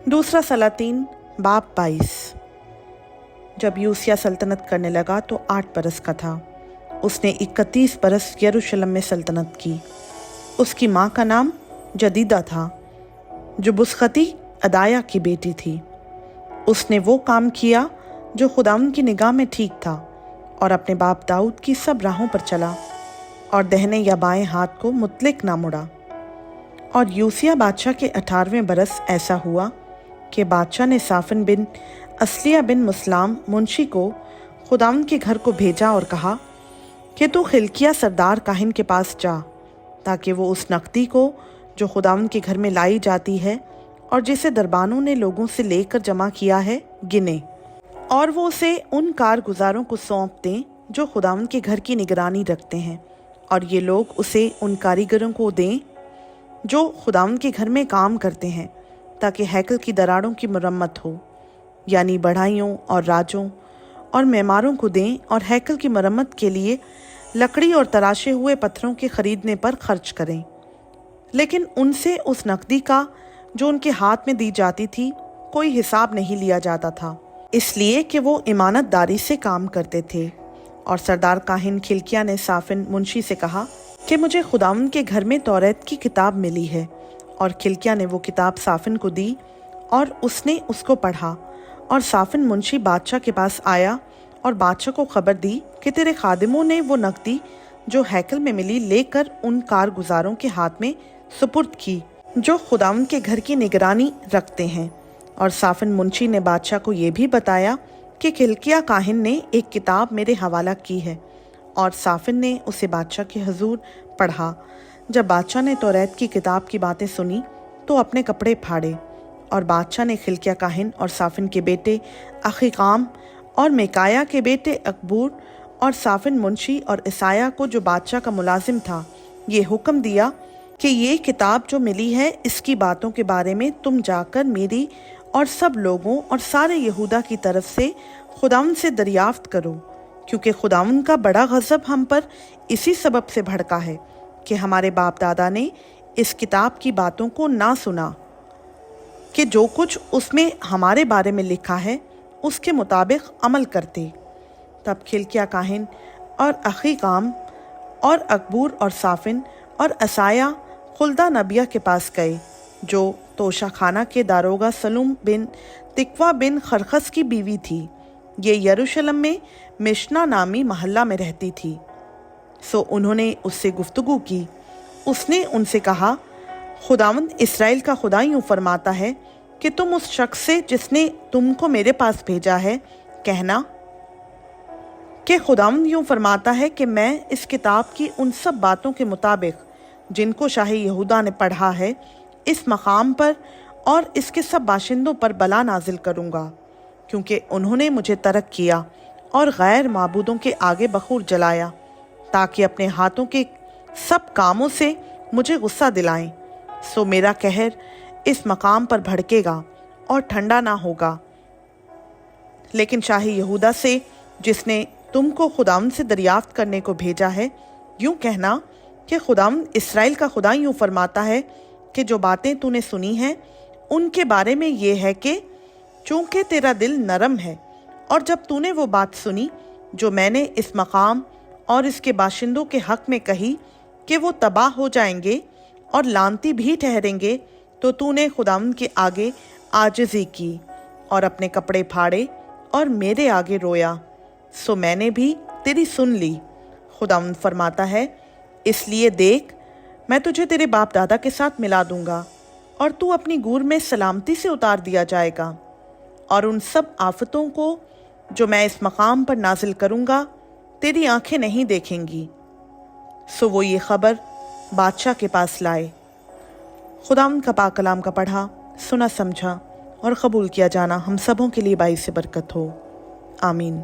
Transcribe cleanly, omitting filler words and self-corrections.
दूसरा सलातीन बाब 22। जब यूसिया सल्तनत करने लगा तो 8 बरस का था। उसने 31 बरस यरूशलेम में सल्तनत की। उसकी माँ का नाम जदीदा था, जो बुसखती अदाया की बेटी थी। उसने वो काम किया जो खुदावंद की निगाह में ठीक था, और अपने बाप दाऊद की सब राहों पर चला, और दाहिने या बाएं हाथ को मुतलिक ना मुड़ा। और यूसिया बादशाह के 18वें बरस ऐसा हुआ कि बादशाह ने साफन बिन असलिया बिन मुसलाम मुंशी को खुदावंद के घर को भेजा और कहा कि तू खिलकिया सरदार काहिन के पास जा, ताकि वो उस नकदी को जो खुदावंद के घर में लाई जाती है और जिसे दरबानों ने लोगों से लेकर जमा किया है गिने, और वो उसे उन कारगुजारों को सौंप दें जो खुदावंद के घर की निगरानी रखते हैं, और ये लोग उसे उन कारीगरों को दें जो खुदावंद के घर में काम करते हैं, ताकि हैकल की दरारों की मरम्मत हो, यानी बढ़ाइयों और राजों और मेमारों को दें, और हैकल की मरम्मत के लिए लकड़ी और तराशे हुए पत्थरों के खरीदने पर खर्च करें। लेकिन उनसे उस नकदी का जो उनके हाथ में दी जाती थी कोई हिसाब नहीं लिया जाता था, इसलिए कि वो ईमानतदारी से काम करते थे। और सरदार काहिन खिलकिया ने साफिन मुंशी से कहा कि मुझे खुदावंद के घर में तौरात की किताब मिली है। और खिलकिया ने वो किताब साफिन को दी, और उसने उसको पढ़ा। और साफिन मुंशी बादशाह के पास आया और बादशाह को खबर दी कि तेरे खादिमों ने वो नकदी जो हैकल में मिली लेकर उन कारगुजारों के हाथ में सुपुर्द की जो खुदावंद के घर की निगरानी रखते हैं। और साफिन मुंशी ने बादशाह को ये भी बताया कि खिलकिया काहिन ने एक किताब मेरे हवाला की है। और साफिन ने उसे बादशाह के हुजूर पढ़ा। जब बादशाह ने तौरात की किताब की बातें सुनी तो अपने कपड़े फाड़े। और बादशाह ने खिलकिया काहिन और साफिन के बेटे अखीकाम और मिकाया के बेटे अकबूर और साफिन मुंशी और इसाया को, जो बादशाह का मुलाजिम था, ये हुक्म दिया कि ये किताब जो मिली है इसकी बातों के बारे में तुम जाकर मेरी और सब लोगों और सारे यहूदा की तरफ से खुदावंद से दरियाफ्त करो, क्योंकि खुदावंद का बड़ा गज़ब हम पर इसी सबब से भड़का है कि हमारे बाप दादा ने इस किताब की बातों को ना सुना, कि जो कुछ उसमें हमारे बारे में लिखा है उसके मुताबिक अमल करते। तब खिलकिया काहिन और अखीकाम और अकबूर और साफिन और असाया खुल्दा नबिया के पास गए, जो तोशा खाना के दारोगा सलूम बिन तिकवा बिन खरखस की बीवी थी। ये यरूशलेम में मिशना नामी महल्ला में रहती थी। सो उन्होंने उससे गुफ्तगू की। उसने उनसे कहा, खुदावंद इस्राएल का खुदा यूँ फरमाता है कि तुम उस शख्स से जिसने तुमको मेरे पास भेजा है कहना कि खुदावंद यूँ फरमाता है कि मैं इस किताब की उन सब बातों के मुताबिक जिनको शाही यहूदा ने पढ़ा है इस मकाम पर और इसके सब बाशिंदों पर बला नाजिल करूँगा, क्योंकि उन्होंने मुझे तरक किया और गैर माबूदों के आगे बखूर जलाया, ताकि अपने हाथों के सब कामों से मुझे गुस्सा दिलाएं। सो मेरा कहर इस मकाम पर भड़केगा और ठंडा ना होगा। लेकिन शाही यहूदा से, जिसने तुमको खुदावंद से दरियाफ्त करने को भेजा है, यूं कहना कि खुदावंद इस्राएल का खुदा यूं फरमाता है कि जो बातें तूने सुनी हैं उनके बारे में ये है कि चूंकि तेरा दिल नरम है, और जब तूने वो बात सुनी जो मैंने इस मकाम और इसके बाशिंदों के हक में कही कि वो तबाह हो जाएंगे और लानती भी ठहरेंगे, तो तूने खुदावंद के आगे आजिज़ी की और अपने कपड़े फाड़े और मेरे आगे रोया। सो मैंने भी तेरी सुन ली। खुदावंद फरमाता है, इसलिए देख, मैं तुझे तेरे बाप दादा के साथ मिला दूंगा, और तू अपनी गूर में सलामती से उतार दिया जाएगा, और उन सब आफतों को जो मैं इस मकाम पर नाजिल करूंगा तेरी आंखें नहीं देखेंगी। सो वो ये खबर बादशाह के पास लाए। खुदावंद का पाक कलाम का पढ़ा, सुना, समझा और कबूल किया जाना हम सबों के लिए बाइस बरकत हो। आमीन।